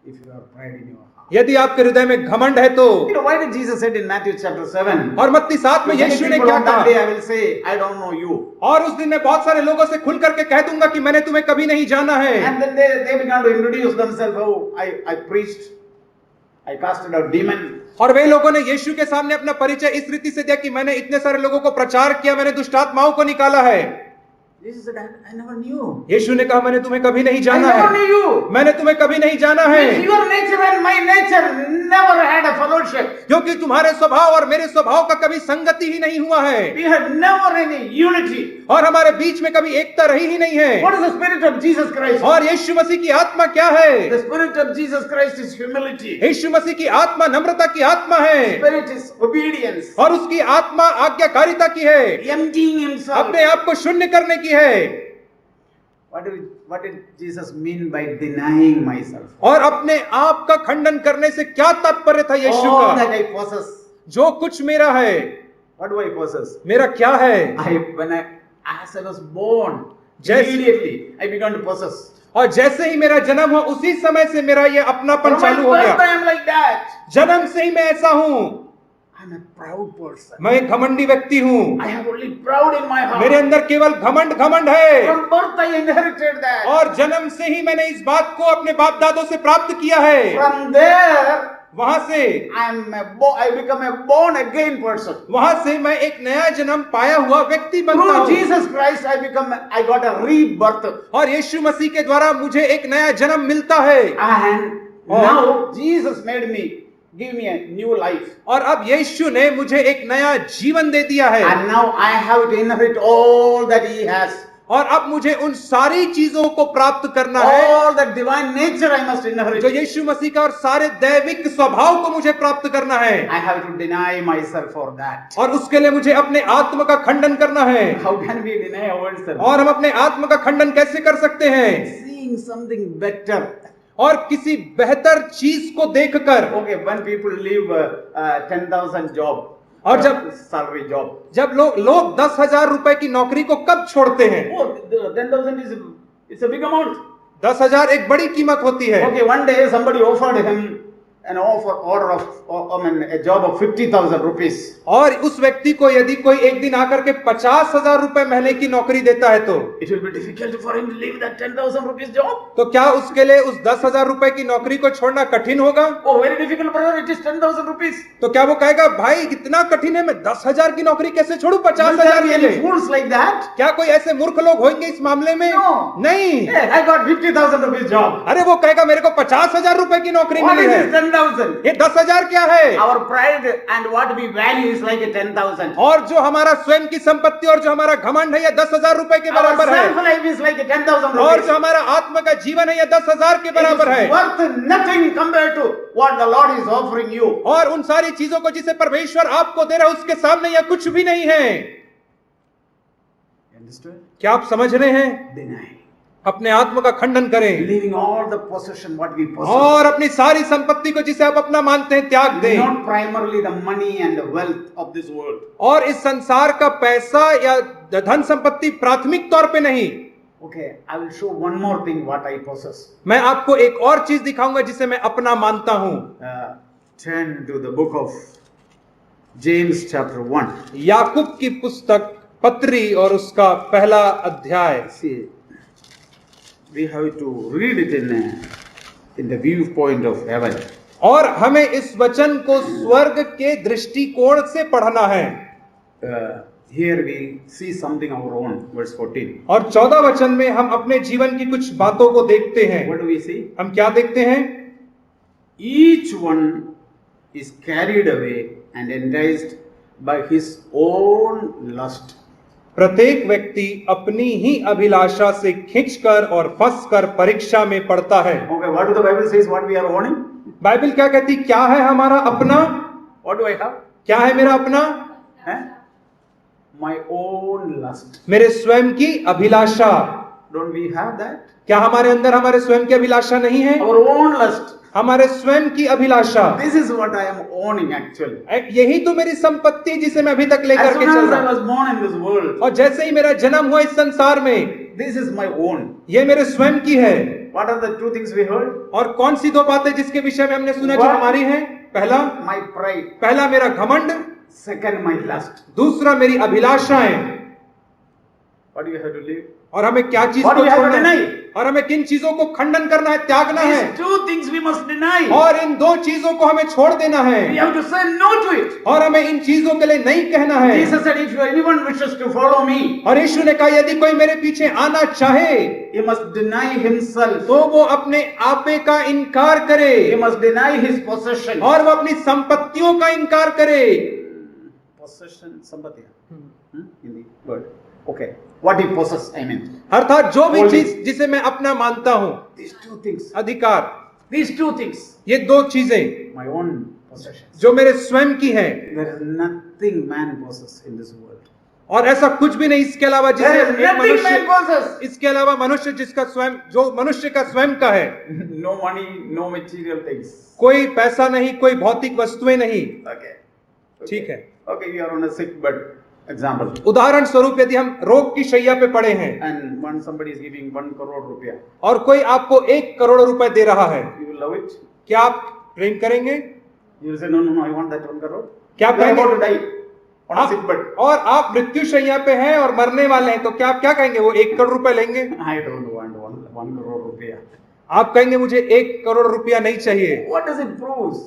if you have pride in your heart. यदि आपके हृदय में घमंड है तो। You know, why did Jesus said in Matthew chapter 7? और मत्ती 7 में Many यीशु ने people क्या on that day कहा? I will say, I don't know you. और उस दिन मैं बहुत सारे लोगों से खुल करके कह दूंगा कि मैंने तुम्हें कभी नहीं जाना है। And then they began to introduce themselves. Oh, I preached. I casted out demon. और वे लोगों ने यीशु के सामने अपना परिचय इस रीति से दिया कि मैंने इतने सारे लोगों को प्रचार किया, मैंने दुष्ट आत्माओं को निकाला है। Jesus said, I never knew. यीशु ने कहा मैंने तुम्हें कभी नहीं I जाना never है, knew you. मैंने तुम्हें कभी नहीं जाना है, Your nature and my nature never had a fellowship. क्योंकि तुम्हारे स्वभाव और मेरे स्वभाव का कभी संगति ही नहीं हुआ है We had never any unity. और हमारे बीच में कभी एकता रही ही नहीं है। What is the spirit of Jesus Christ? और यीशु मसीह की आत्मा क्या है? The spirit of Jesus Christ is humility. यीशु मसीह की आत्मा नम्रता की आत्मा है Spirit is obedience. और उसकी आत्मा आज्ञाकारिता की है, Emptying himself. अपने आप को शून्य करने की है। What did Jesus mean by denying myself? और अपने आप का खंडन करने से क्या तात्पर्य था यीशु All का? that I possess. जो कुछ मेरा है, What do I possess? मेरा क्या है? As I was born, Just- immediately I began to possess. और जैसे ही मेरा जन्म हुआ उसी समय से मेरा ये अपनापन From my चालू हो birth गया। I am like that. जन्म से ही मैं ऐसा हूँ, I am a proud person. मैं एक घमंडी व्यक्ति हूँ, I have only proud in my heart. मेरे अंदर केवल घमंड घमंड है। From birth I inherited that. और जन्म से ही मैंने इस बात को अपने बाप दादों से प्राप्त किया है। From there वहां से I become a born again person. वहां से मैं एक नया जन्म पाया हुआ व्यक्ति बनता Through हूँ Jesus Christ I got a rebirth. और यीशु मसीह के द्वारा मुझे एक नया जन्म मिलता है। And now Jesus made me, give me a new life. और अब यीशु ने मुझे एक नया जीवन दे दिया है And now I have to inherit all that he has. और अब मुझे उन सारी चीजों को प्राप्त करना है All that divine nature I must जो inherit. यीशु मसीह का, और सारे दैविक स्वभाव को मुझे प्राप्त करना है I have to deny myself for that. और उसके लिए मुझे अपने आत्म का खंडन करना है। How can we deny ourselves? और हम अपने आत्म का खंडन कैसे कर सकते हैं? Seeing something better. और किसी बेहतर चीज को देखकर। Okay, when people leave 10,000 job और जब salary job. जब लोग 10,000 रुपए की नौकरी को कब छोड़ते हैं? Oh, the 10,000 it's a big amount. 10,000 एक बड़ी कीमत होती है। Okay, one day somebody offered him an order of a job of 50,000 rupees. और उस व्यक्ति को यदि कोई एक दिन आकर के 50,000 रुपए महीने की नौकरी देता है तो It will be difficult for him to leave that 10,000 rupees job. तो क्या उसके लिए उस 10,000 रुपए की नौकरी को छोड़ना कठिन होगा? Oh, very difficult, brother. It is 10,000 rupees. तो क्या वो कहेगा भाई कितना कठिन है, मैं 10,000 की नौकरी कैसे छोड़ू Will there 50,000 be के any लिए? fools like that? क्या कोई ऐसे मूर्ख लोग होंगे इस मामले में? No. नहीं। Hey, I got 50,000 rupees job. अरे वो कहेगा मेरे को 50,000 रुपए की नौकरी What मिली is है, this 10,000? ये 10,000 क्या है? Our pride and what we value is like a 10,000. और जो हमारा स्वयं की संपत्ति और जो हमारा घमंड है ये 10,000 रुपए के Our बराबर है self-life is like a 10,000 और rupees. जो हमारा आत्मा का जीवन है ये 10,000 के It is बराबर है worth nothing compared to what the Lord is offering you. और उन सारी चीजों को जिसे परमेश्वर आपको दे रहा है उसके सामने यह कुछ भी नहीं है। Understood? क्या आप समझ रहे हैं? Deny. अपने आत्मा का खंडन करें Leaving all the possession what we possess. और अपनी सारी संपत्ति को जिसे आप अपना मानते हैं त्याग दें Not primarily the money and the wealth of this world. और इस संसार का पैसा या धन संपत्ति प्राथमिक तौर पे नहीं। Okay, I will show one more thing what I possess. मैं आपको एक और चीज दिखाऊंगा जिसे मैं अपना मानता हूं। Turn to the book of James chapter 1. याकूब की पुस्तक पत्री और उसका पहला अध्याय। See, we have to read it in the viewpoint of heaven. और हमें इस वचन को स्वर्ग के दृष्टिकोण से पढ़ना है। Here we see something of our own, verse 14. और 14 वचन में हम अपने जीवन की कुछ बातों को देखते हैं। What do we see? हम क्या देखते हैं? Each one is carried away and enticed by his own lust. प्रत्येक व्यक्ति अपनी ही अभिलाषा से खींचकर और फंसकर परीक्षा में पड़ता है। Okay, what do the Bible says? What we are owning? Bible क्या कहती, क्या है हमारा अपना? What do I have? क्या है मेरा अपना? Eh? My own lust. मेरे स्वयं की अभिलाषा। Don't we have that? क्या हमारे अंदर हमारे स्वयं की अभिलाषा नहीं है? Our own lust. हमारे स्वयं की अभिलाषा। This is what I am owning actually. यही तो मेरी संपत्ति जिसे मैं अभी तक लेकर As के soon चल as I रहा हूं। was born in this world, और जैसे ही मेरा जन्म हुआ इस संसार में, this is my own. ये मेरे स्वयं की है। What are the two things we heard? और कौन सी दो बातें जिसके विषय में हमने सुना जो What? हमारी हैं? पहला My pride. पहला मेरा घमंड, Second, my lust. दूसरा मेरी अभिलाषाएं। What do you have to live? और हमें क्या चीज What को do we have to छोड़ना है? deny? और हमें किन चीजों को खंडन करना है, त्यागना है? These two things we must deny. और इन दो चीजों को हमें छोड़ देना We है। have to say no to it. और हमें इन चीजों के लिए नहीं कहना है। Jesus said, if anyone wishes to follow me, और यीशु ने कहा, यदि कोई मेरे पीछे आना चाहे he must deny himself. तो वो अपने आपे का इनकार करे He must deny his possession. और वो अपनी संपत्तियों का इनकार करे। Possession, sampati. In the word. Okay. What he possess, I mean. अर्थात जो भी Holy. चीज जिसे मैं अपना मानता हूं, These two things. अधिकार, These two things. ये दो चीजें My own possessions. जो मेरे स्वयं की हैं, There is nothing man possesses in this world. और ऐसा कुछ भी नहीं इसके अलावा जिसे There is एक nothing man मनुष्य, possesses. इसके अलावा मनुष्य जिसका स्वयं, जो मनुष्य का स्वयं का है, No money, no material things. कोई पैसा नहीं, कोई भौतिक वस्तुएं नहीं। Okay. ठीक है। Okay, you are on a sick bed. Example. उदाहरण स्वरूप यदि हम रोग की शैया पे पड़े हैं And one somebody is giving 1 crore rupiah. और कोई आपको 1 करोड़ रुपए दे रहा है, You will love it? क्या आप प्रेम करेंगे? You will say, no, no, no, I want that 1 crore. क्या आप You are कहेंगे? about to die on a sick bed. और आप मृत्यु शैया पे हैं और मरने वाले हैं, तो क्या आप क्या कहेंगे? वो 1 करोड़ रुपए लेंगे? I don't want 1 crore rupiah. आप कहेंगे मुझे 1 करोड़ रुपया नहीं चाहिए। What does it prove?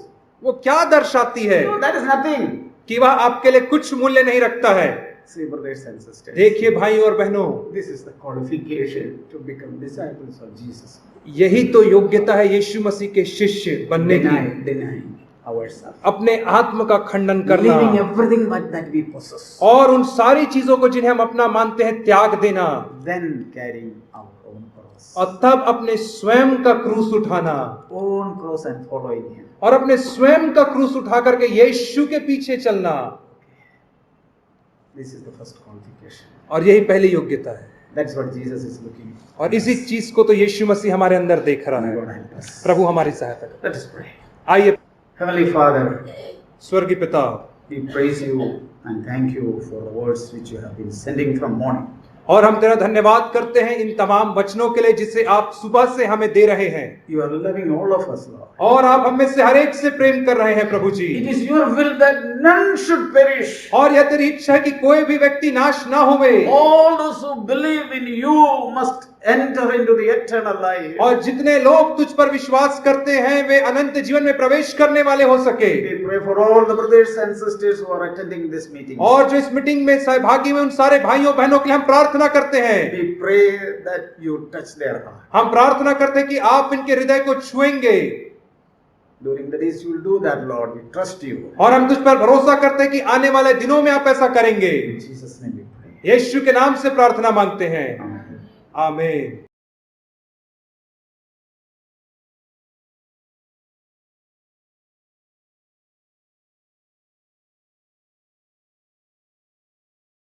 वो क्या दर्शाती है? No, that is nothing. कि वह आपके लिए कुछ मूल्य नहीं रखता है। See, brothers and sisters. देखिए भाई और बहनों, This is the qualification to become disciples of Jesus. यही तो योग्यता है यीशु मसीह के शिष्य बनने की। Denying ourselves. अपने आत्म का खंडन करना Leaving everything but that we possess. और उन सारी चीजों को जिन्हें हम अपना मानते हैं त्याग देना, Then carrying our own cross. और तब अपने स्वयं का क्रूस उठाना, Own cross and following him. और अपने स्वयं का क्रूस उठा करके यीशु के पीछे चलना। This is the first qualification. और यही पहली योग्यता है। That's what Jesus is looking for. और इसी चीज को तो यीशु मसीह हमारे अंदर देख रहा May है। God help us. प्रभु हमारी सहायता करे। Let us pray. आइए। Heavenly Father, स्वर्गीय पिता, we praise you and thank you for the words which you have been sending from morning. और हम तेरा धन्यवाद करते हैं इन तमाम वचनों के लिए जिसे आप सुबह से हमें दे रहे हैं। You are loving all of us, Lord. और आप हम में से हर एक से प्रेम कर रहे हैं प्रभु जी। It is your will that none should perish. और यह तेरी इच्छा है कि कोई भी व्यक्ति नाश ना होवे। All those who believe in you must enter into the eternal life. और जितने लोग तुझ पर विश्वास करते हैं वे अनंत जीवन में प्रवेश करने वाले हो सके। We pray for all the brothers and sisters who are attending this meeting. और जो इस मीटिंग में सहभागी हुए उन सारे भाइयों बहनों के लिए हम प्रार्थना करते हैं। We pray that you touch their heart. हम प्रार्थना करते हैं कि आप इनके हृदय को छुएंगे। During the days you will do that, Lord. We trust you. और हम तुझ पर भरोसा करते हैं कि आने वाले दिनों में आप ऐसा करेंगे। In Jesus' name we pray. यीशु के नाम से प्रार्थना मांगते हैं। Amen. आमीन।